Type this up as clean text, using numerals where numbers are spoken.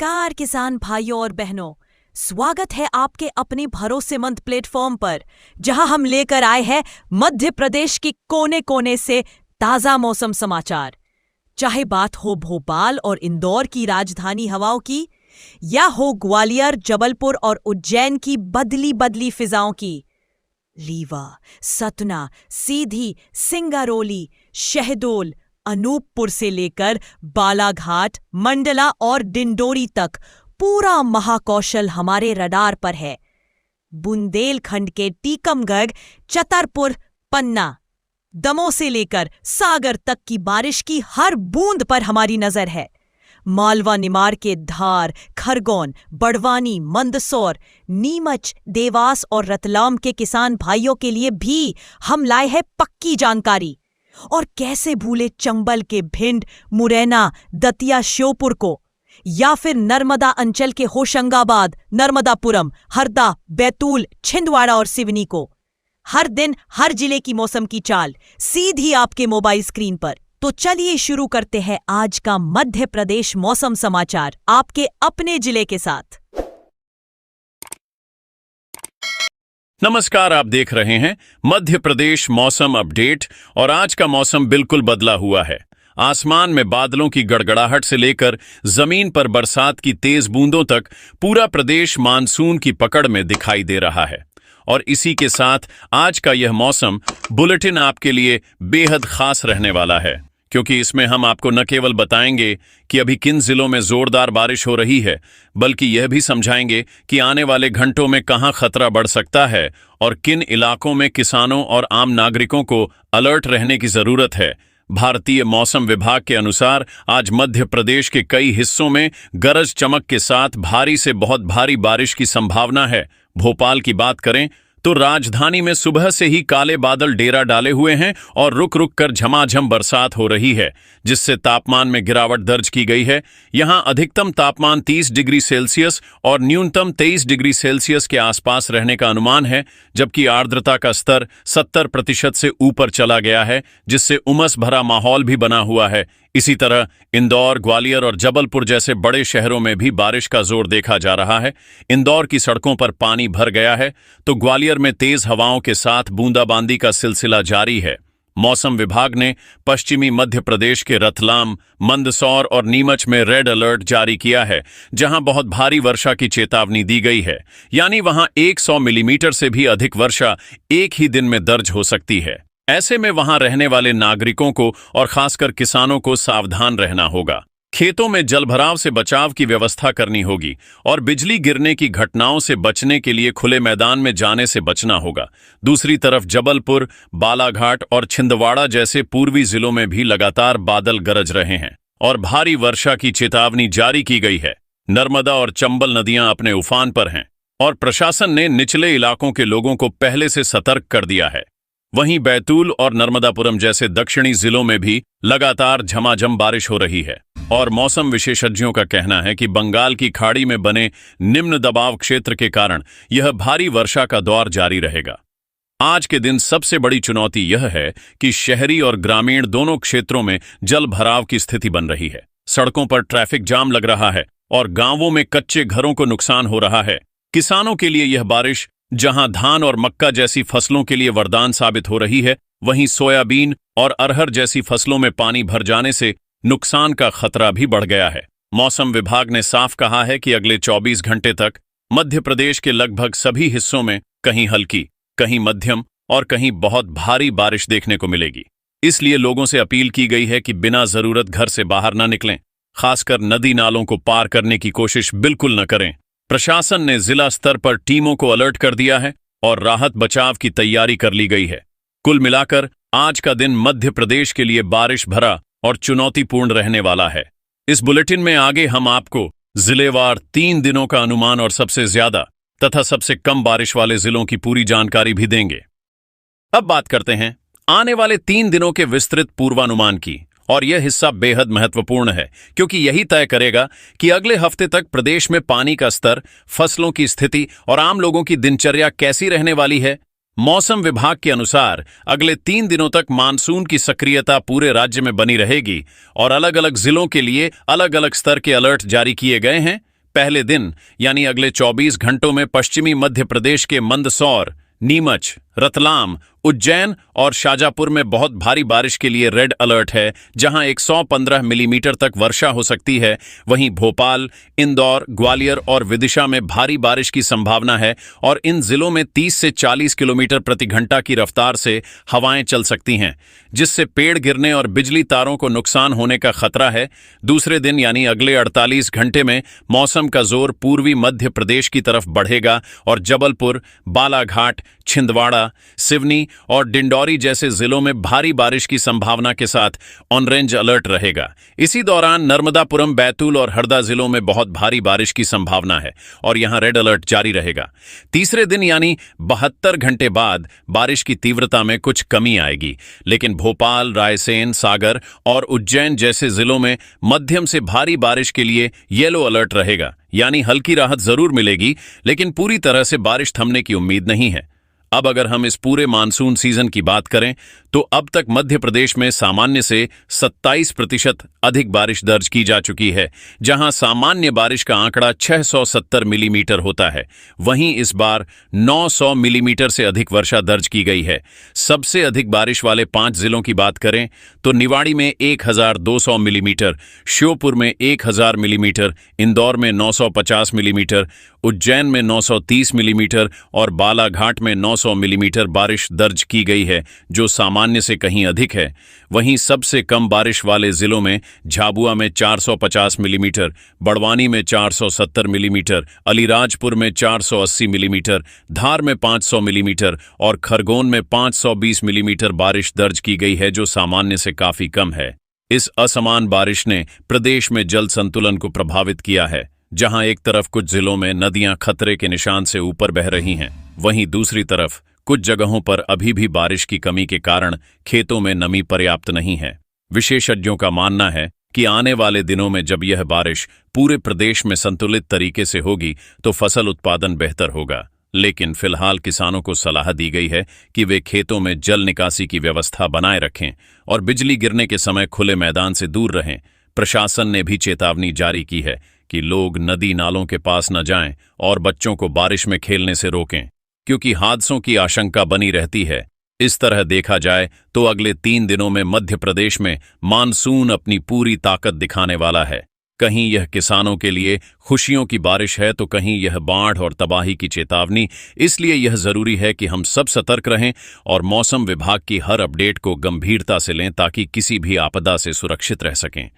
नमस्कार किसान भाइयों और बहनों, स्वागत है आपके अपने भरोसेमंद प्लेटफॉर्म पर, जहां हम लेकर आए हैं मध्य प्रदेश की कोने कोने से ताजा मौसम समाचार। चाहे बात हो भोपाल और इंदौर की राजधानी हवाओं की, या हो ग्वालियर, जबलपुर और उज्जैन की बदली बदली फिजाओं की। रीवा, सतना, सीधी, सिंगरौली, शहडोल, अनूपपुर से लेकर बालाघाट, मंडला और डिंडोरी तक पूरा महाकौशल हमारे रडार पर है। बुंदेलखंड के टीकमगढ़, छतरपुर, पन्ना, दमोह से लेकर सागर तक की बारिश की हर बूंद पर हमारी नजर है। मालवा निमाड़ के धार, खरगोन, बड़वानी, मंदसौर, नीमच, देवास और रतलाम के किसान भाइयों के लिए भी हम लाए हैं पक्की जानकारी। और कैसे भूले चंबल के भिंड, मुरैना, दतिया, श्योपुर को, या फिर नर्मदा अंचल के होशंगाबाद, नर्मदापुरम, हरदा, बैतूल, छिंदवाड़ा और सिवनी को। हर दिन हर जिले की मौसम की चाल सीधी आपके मोबाइल स्क्रीन पर। तो चलिए शुरू करते हैं आज का मध्य प्रदेश मौसम समाचार आपके अपने जिले के साथ। नमस्कार, आप देख रहे हैं मध्य प्रदेश मौसम अपडेट और आज का मौसम बिल्कुल बदला हुआ है। आसमान में बादलों की गड़गड़ाहट से लेकर जमीन पर बरसात की तेज बूंदों तक पूरा प्रदेश मानसून की पकड़ में दिखाई दे रहा है। और इसी के साथ आज का यह मौसम बुलेटिन आपके लिए बेहद खास रहने वाला है, क्योंकि इसमें हम आपको न केवल बताएंगे कि अभी किन जिलों में जोरदार बारिश हो रही है, बल्कि यह भी समझाएंगे कि आने वाले घंटों में कहां खतरा बढ़ सकता है और किन इलाकों में किसानों और आम नागरिकों को अलर्ट रहने की जरूरत है। भारतीय मौसम विभाग के अनुसार आज मध्य प्रदेश के कई हिस्सों में गरज चमक के साथ भारी से बहुत भारी बारिश की संभावना है। भोपाल की बात करें तो राजधानी में सुबह से ही काले बादल डेरा डाले हुए हैं और रुक रुक कर झमाझम बरसात हो रही है, जिससे तापमान में गिरावट दर्ज की गई है। यहां अधिकतम तापमान 30 डिग्री सेल्सियस और न्यूनतम 23 डिग्री सेल्सियस के आसपास रहने का अनुमान है, जबकि आर्द्रता का स्तर 70% से ऊपर चला गया है, जिससे उमस भरा माहौल भी बना हुआ है। इसी तरह इंदौर, ग्वालियर और जबलपुर जैसे बड़े शहरों में भी बारिश का जोर देखा जा रहा है। इंदौर की सड़कों पर पानी भर गया है, तो ग्वालियर में तेज हवाओं के साथ बूंदाबांदी का सिलसिला जारी है। मौसम विभाग ने पश्चिमी मध्य प्रदेश के रतलाम, मंदसौर और नीमच में रेड अलर्ट जारी किया है, जहां बहुत भारी वर्षा की चेतावनी दी गई है। यानी वहां 100 मिलीमीटर से भी अधिक वर्षा एक ही दिन में दर्ज हो सकती है। ऐसे में वहां रहने वाले नागरिकों को और खासकर किसानों को सावधान रहना होगा। खेतों में जलभराव से बचाव की व्यवस्था करनी होगी और बिजली गिरने की घटनाओं से बचने के लिए खुले मैदान में जाने से बचना होगा। दूसरी तरफ जबलपुर, बालाघाट और छिंदवाड़ा जैसे पूर्वी जिलों में भी लगातार बादल गरज रहे हैं और भारी वर्षा की चेतावनी जारी की गई है। नर्मदा और चंबल नदियां अपने उफान पर हैं और प्रशासन ने निचले इलाकों के लोगों को पहले से सतर्क कर दिया है। वहीं बैतूल और नर्मदापुरम जैसे दक्षिणी जिलों में भी लगातार झमाझम बारिश हो रही है और मौसम विशेषज्ञों का कहना है कि बंगाल की खाड़ी में बने निम्न दबाव क्षेत्र के कारण यह भारी वर्षा का दौर जारी रहेगा। आज के दिन सबसे बड़ी चुनौती यह है कि शहरी और ग्रामीण दोनों क्षेत्रों में जल भराव की स्थिति बन रही है। सड़कों पर ट्रैफिक जाम लग रहा है और गांवों में कच्चे घरों को नुकसान हो रहा है। किसानों के लिए यह बारिश जहां धान और मक्का जैसी फसलों के लिए वरदान साबित हो रही है, वहीं सोयाबीन और अरहर जैसी फसलों में पानी भर जाने से नुकसान का खतरा भी बढ़ गया है। मौसम विभाग ने साफ कहा है कि अगले 24 घंटे तक मध्य प्रदेश के लगभग सभी हिस्सों में कहीं हल्की, कहीं मध्यम और कहीं बहुत भारी बारिश देखने को मिलेगी। इसलिए लोगों से अपील की गई है कि बिना जरूरत घर से बाहर न निकलें, खासकर नदी नालों को पार करने की कोशिश बिल्कुल न करें। प्रशासन ने जिला स्तर पर टीमों को अलर्ट कर दिया है और राहत बचाव की तैयारी कर ली गई है। कुल मिलाकर आज का दिन मध्य प्रदेश के लिए बारिश भरा और चुनौतीपूर्ण रहने वाला है। इस बुलेटिन में आगे हम आपको जिलेवार 3 दिनों का अनुमान और सबसे ज्यादा तथा सबसे कम बारिश वाले जिलों की पूरी जानकारी भी देंगे। अब बात करते हैं आने वाले 3 दिनों के विस्तृत पूर्वानुमान की, और यह हिस्सा बेहद महत्वपूर्ण है, क्योंकि यही तय करेगा कि अगले हफ्ते तक प्रदेश में पानी का स्तर, फसलों की स्थिति और आम लोगों की दिनचर्या कैसी रहने वाली है। मौसम विभाग के अनुसार अगले 3 दिनों तक मानसून की सक्रियता पूरे राज्य में बनी रहेगी और अलग अलग जिलों के लिए अलग अलग स्तर के अलर्ट जारी किए गए हैं। पहले दिन यानी अगले 24 घंटों में पश्चिमी मध्य प्रदेश के मंदसौर, नीमच, रतलाम, उज्जैन और शाजापुर में बहुत भारी बारिश के लिए रेड अलर्ट है, जहां 115 मिलीमीटर तक वर्षा हो सकती है। वहीं भोपाल, इंदौर, ग्वालियर और विदिशा में भारी बारिश की संभावना है और इन जिलों में 30 से 40 किलोमीटर प्रति घंटा की रफ्तार से हवाएं चल सकती हैं, जिससे पेड़ गिरने और बिजली तारों को नुकसान होने का खतरा है। दूसरे दिन यानी अगले 48 घंटे में मौसम का जोर पूर्वी मध्य प्रदेश की तरफ बढ़ेगा और जबलपुर, बालाघाट, छिंदवाड़ा, सिवनी और डिंडौरी जैसे जिलों में भारी बारिश की संभावना के साथ ऑरेंज अलर्ट रहेगा। इसी दौरान नर्मदापुरम, बैतूल और हरदा जिलों में बहुत भारी बारिश की संभावना है और यहां रेड अलर्ट जारी रहेगा। तीसरे दिन यानी 72 घंटे बाद बारिश की तीव्रता में कुछ कमी आएगी, लेकिन भोपाल, रायसेन, सागर और उज्जैन जैसे जिलों में मध्यम से भारी बारिश के लिए येलो अलर्ट रहेगा, यानी हल्की राहत जरूर मिलेगी, लेकिन पूरी तरह से बारिश थमने की उम्मीद नहीं है। अब अगर हम इस पूरे मानसून सीजन की बात करें तो अब तक मध्य प्रदेश में सामान्य से 27% अधिक बारिश दर्ज की जा चुकी है, जहां सामान्य बारिश का आंकड़ा 670 मिलीमीटर होता है। वहीं इस बार 900 मिलीमीटर से अधिक वर्षा दर्ज की गई है। सबसे अधिक बारिश वाले 5 जिलों की बात करें तो निवाड़ी में 1200 मिलीमीटर, श्योपुर में 1000 मिलीमीटर, इंदौर में 950 मिलीमीटर, उज्जैन में 930 मिलीमीटर और बालाघाट में 900 मिलीमीटर बारिश दर्ज की गई है, जो सामान्य से कहीं अधिक है। वहीं सबसे कम बारिश वाले जिलों में झाबुआ में 450 मिलीमीटर, बड़वानी में 470 मिलीमीटर, अलीराजपुर में 480 मिलीमीटर, धार में 500 मिलीमीटर और खरगोन में 520 मिलीमीटर बारिश दर्ज की गई है, जो सामान्य से काफी कम है। इस असमान बारिश ने प्रदेश में जल संतुलन को प्रभावित किया है, जहां एक तरफ कुछ जिलों में नदियां खतरे के निशान से ऊपर बह रही हैं, वहीं दूसरी तरफ कुछ जगहों पर अभी भी बारिश की कमी के कारण खेतों में नमी पर्याप्त नहीं है। विशेषज्ञों का मानना है कि आने वाले दिनों में जब यह बारिश पूरे प्रदेश में संतुलित तरीके से होगी तो फसल उत्पादन बेहतर होगा, लेकिन फिलहाल किसानों को सलाह दी गई है कि वे खेतों में जल निकासी की व्यवस्था बनाए रखें और बिजली गिरने के समय खुले मैदान से दूर रहें। प्रशासन ने भी चेतावनी जारी की है कि लोग नदी नालों के पास न जाएं और बच्चों को बारिश में खेलने से रोकें, क्योंकि हादसों की आशंका बनी रहती है। इस तरह देखा जाए तो अगले 3 दिनों में मध्य प्रदेश में मानसून अपनी पूरी ताकत दिखाने वाला है। कहीं यह किसानों के लिए खुशियों की बारिश है तो कहीं यह बाढ़ और तबाही की चेतावनी। इसलिए यह जरूरी है कि हम सब सतर्क रहें और मौसम विभाग की हर अपडेट को गंभीरता से लें ताकि किसी भी आपदा से सुरक्षित रह सकें।